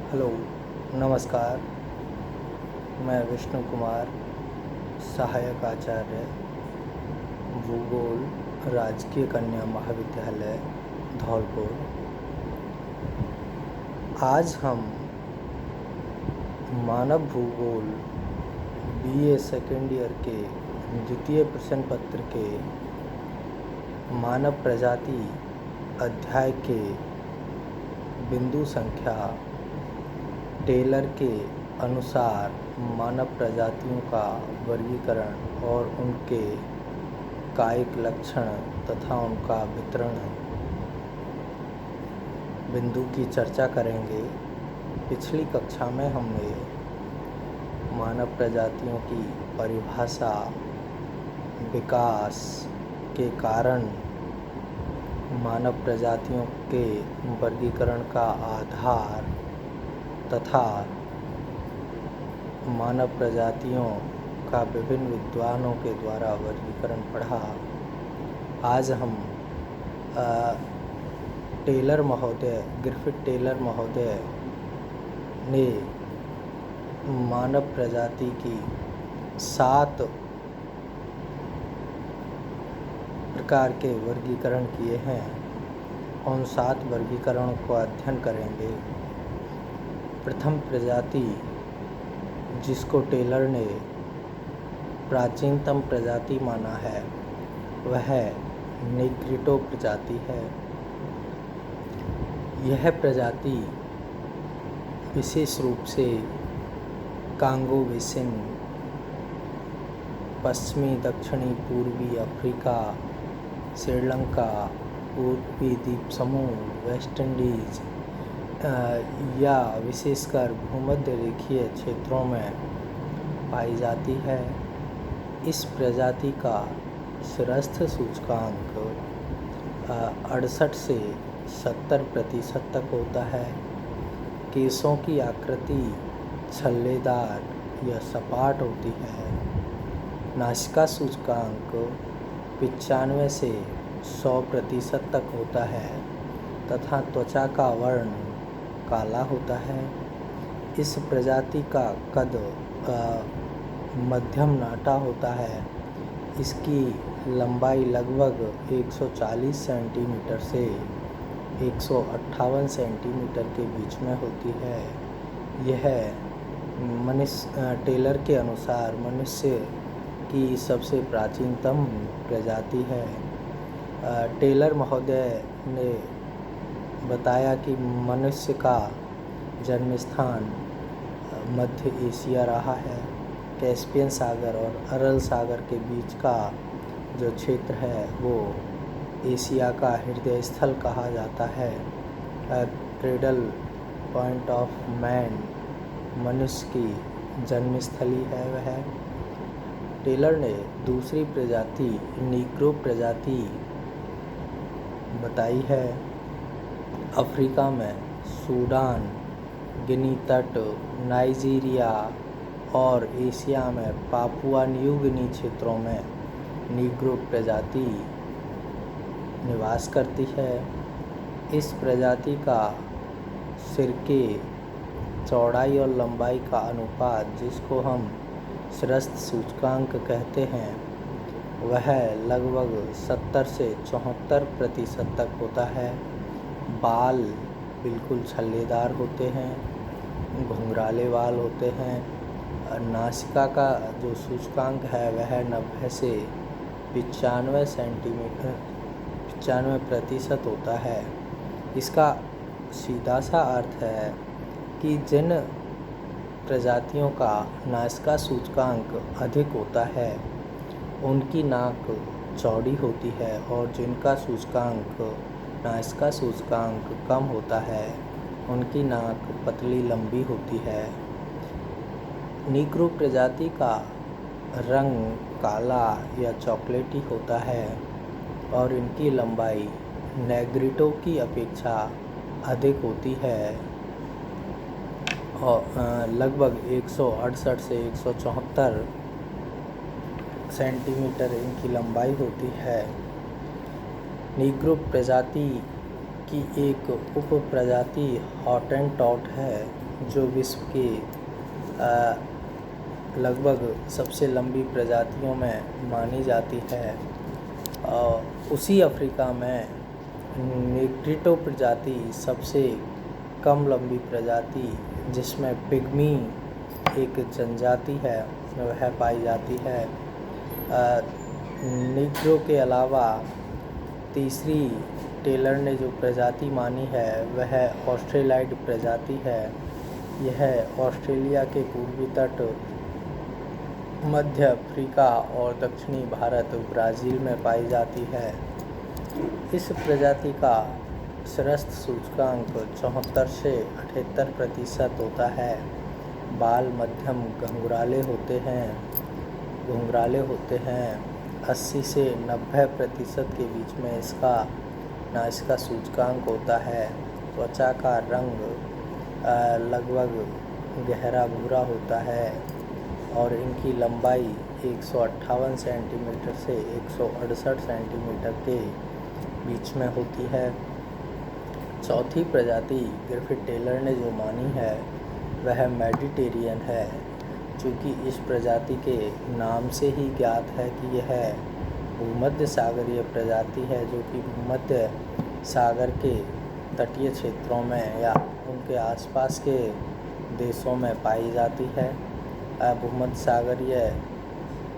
Hello, नमस्कार। मैं विष्णु कुमार, सहायक आचार्य, भूगोल, राजकीय कन्या महाविद्यालय, धौलपुर। आज हम मानव भूगोल बीए सेकेंड ईयर के द्वितीय प्रश्न पत्र के मानव प्रजाति अध्याय के बिंदु संख्या टेलर के अनुसार मानव प्रजातियों का वर्गीकरण और उनके कायिक लक्षण तथा उनका वितरण बिंदु की चर्चा करेंगे। पिछली कक्षा में हमने मानव प्रजातियों की परिभाषा, विकास के कारण, मानव प्रजातियों के वर्गीकरण का आधार तथा मानव प्रजातियों का विभिन्न विद्वानों के द्वारा वर्गीकरण पढ़ा। आज हम ग्रिफिथ टेलर महोदय ने मानव प्रजाति की 7 प्रकार के वर्गीकरण किए हैं। उन 7 वर्गीकरणों को अध्ययन करेंगे। प्रथम प्रजाति जिसको टेलर ने प्राचीनतम प्रजाति माना है वह नेग्रिटो प्रजाति है। यह प्रजाति विशेष रूप से कांगो बेसिन, पश्चिमी दक्षिणी पूर्वी अफ्रीका, श्रीलंका, पूर्वी द्वीप समूह, वेस्ट इंडीज या विशेषकर भूमध्य रेखीय क्षेत्रों में पाई जाती है। इस प्रजाति का शिरस्थ सूचकांक 68 से 70% तक होता है। केसों की आकृति छल्लेदार या सपाट होती है। नासिका सूचकांक 95 से 100% तक होता है तथा त्वचा का वर्ण काला होता है। इस प्रजाति का कद मध्यम नाटा होता है। इसकी लंबाई लगभग 140 सेंटीमीटर से 158 सेंटीमीटर के बीच में होती है। यह टेलर के अनुसार मनुष्य की सबसे प्राचीनतम प्रजाति है। टेलर महोदय ने बताया कि मनुष्य का जन्म स्थान मध्य एशिया रहा है। कैस्पियन सागर और अरल सागर के बीच का जो क्षेत्र है वो एशिया का हृदय स्थल कहा जाता है। क्रेडल पॉइंट ऑफ मैन मनुष्य की जन्मस्थली है वह। टेलर ने दूसरी प्रजाति नीग्रो प्रजाति बताई है। अफ्रीका में सूडान, गिनी तट, नाइजीरिया और एशिया में पापुआ न्यू गिनी क्षेत्रों में नीग्रो प्रजाति निवास करती है। इस प्रजाति का सिर के चौड़ाई और लंबाई का अनुपात, जिसको हम शिरस्थ सूचकांक कहते हैं, वह लगभग 70 से 74% तक होता है। बाल बिल्कुल छल्लेदार होते हैं, घुंघराले बाल होते हैं। नासिका का जो सूचकांक है वह 90 से 95% होता है। इसका सीधा सा अर्थ है कि जिन प्रजातियों का नासिका सूचकांक अधिक होता है उनकी नाक चौड़ी होती है और जिनका नासिका सूचकांक कम होता है उनकी नाक पतली लंबी होती है। नीग्रो प्रजाति का रंग काला या चॉकलेटी होता है और इनकी लंबाई नेग्रिटो की अपेक्षा अधिक होती है और लगभग 168 से 174 सेंटीमीटर इनकी लंबाई होती है। नीग्रो प्रजाति की एक उप प्रजाति हॉटेंटॉट है जो विश्व की लगभग सबसे लंबी प्रजातियों में मानी जाती है, उसी अफ्रीका में नेग्रिटो प्रजाति सबसे कम लंबी प्रजाति, जिसमें पिग्मी एक जनजाति है, वह पाई जाती है। नीग्रो के अलावा तीसरी टेलर ने जो प्रजाति मानी है वह ऑस्ट्रेलाइड प्रजाति है। यह ऑस्ट्रेलिया के पूर्वी तट, मध्य अफ्रीका और दक्षिणी भारत, ब्राज़ील में पाई जाती है। इस प्रजाति का श्रेष्ठ सूचकांक 74 से 78% होता है। बाल मध्यम घुंघराले होते हैं। 80 से 90% के बीच में इसका सूचकांक होता है। त्वचा का रंग लगभग गहरा भूरा होता है और इनकी लंबाई 158 सेंटीमीटर से 168 सेंटीमीटर के बीच में होती है। चौथी प्रजाति ग्रिफिथ टेलर ने जो मानी है वह मेडिटेरियन है, चूँकि इस प्रजाति के नाम से ही ज्ञात है कि यह भूमध्य सागरीय प्रजाति है, जो कि भूमध्य सागर के तटीय क्षेत्रों में या उनके आसपास के देशों में पाई जाती है। भूमध्य सागरीय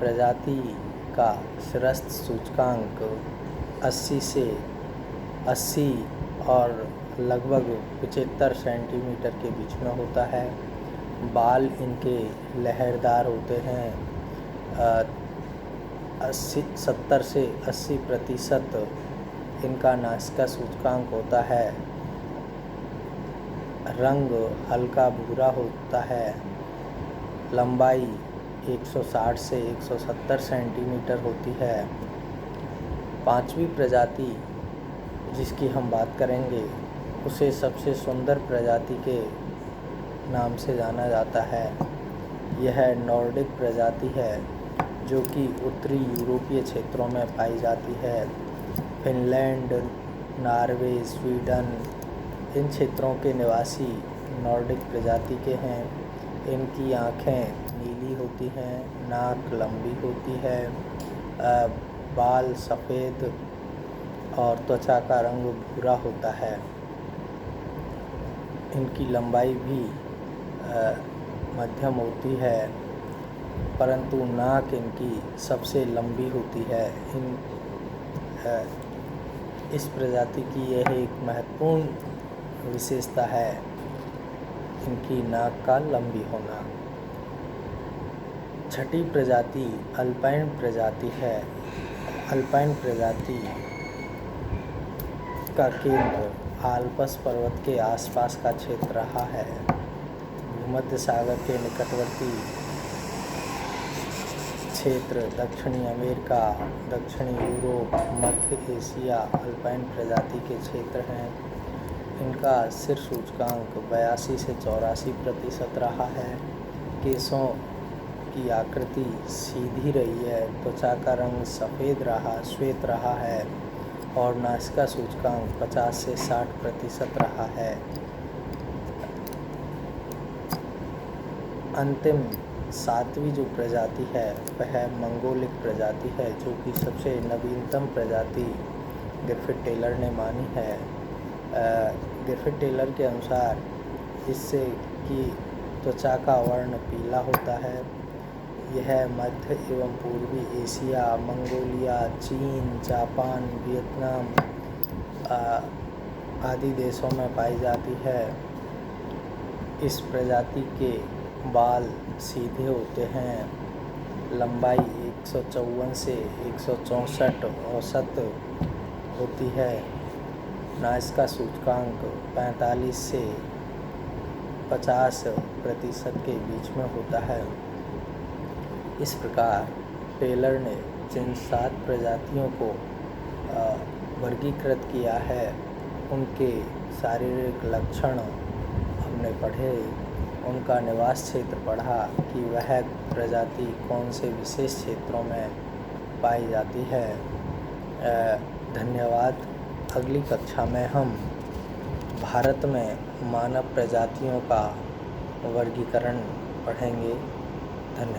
प्रजाति का श्रेष्ठ सूचकांक 80 और लगभग 75 सेंटीमीटर के बीच में होता है। बाल इनके लहरदार होते हैं। 70 से 80% इनका नासिका सूचकांक होता है। रंग हल्का भूरा होता है। लंबाई 160 से 170 सेंटीमीटर होती है। पांचवी प्रजाति जिसकी हम बात करेंगे उसे सबसे सुंदर प्रजाति के नाम से जाना जाता है। यह नॉर्डिक प्रजाति है, जो कि उत्तरी यूरोपीय क्षेत्रों में पाई जाती है। फिनलैंड, नॉर्वे, स्वीडन, इन क्षेत्रों के निवासी नॉर्डिक प्रजाति के हैं। इनकी आँखें नीली होती हैं, नाक लंबी होती है, बाल सफ़ेद और त्वचा का रंग भूरा होता है। इनकी लंबाई भी मध्यम होती है, परंतु नाक इनकी सबसे लंबी होती है। इस प्रजाति की यह एक महत्वपूर्ण विशेषता है, इनकी नाक का लंबी होना। छठी प्रजाति अल्पाइन प्रजाति है। अल्पाइन प्रजाति का केंद्र आल्प्स पर्वत के आसपास का क्षेत्र रहा है। भूमध्य सागर के निकटवर्ती क्षेत्र, दक्षिणी अमेरिका, दक्षिणी यूरोप, मध्य एशिया अल्पाइन प्रजाति के क्षेत्र हैं। इनका सिर सूचकांक 82 से 84% रहा है। केशों की आकृति सीधी रही है। त्वचा का रंग श्वेत रहा है और नासिका सूचकांक 50 से 60% रहा है। अंतिम सातवीं जो प्रजाति है वह मंगोलिक प्रजाति है, जो कि सबसे नवीनतम प्रजाति ग्रिफिथ टेलर ने मानी है। ग्रिफिथ टेलर के अनुसार इससे की त्वचा का वर्ण पीला होता है। यह मध्य एवं पूर्वी एशिया, मंगोलिया, चीन, जापान, वियतनाम आदि देशों में पाई जाती है। इस प्रजाति के बाल सीधे होते हैं। लंबाई 154 से 164 औसत होती है। नासिका सूचकांक 45 से 50% के बीच में होता है। इस प्रकार टेलर ने जिन 7 प्रजातियों को वर्गीकृत किया है, उनके शारीरिक लक्षण हमने पढ़े, उनका निवास क्षेत्र पढ़ा कि वह प्रजाति कौन से विशेष क्षेत्रों में पाई जाती है। धन्यवाद। अगली कक्षा में हम भारत में मानव प्रजातियों का वर्गीकरण पढ़ेंगे।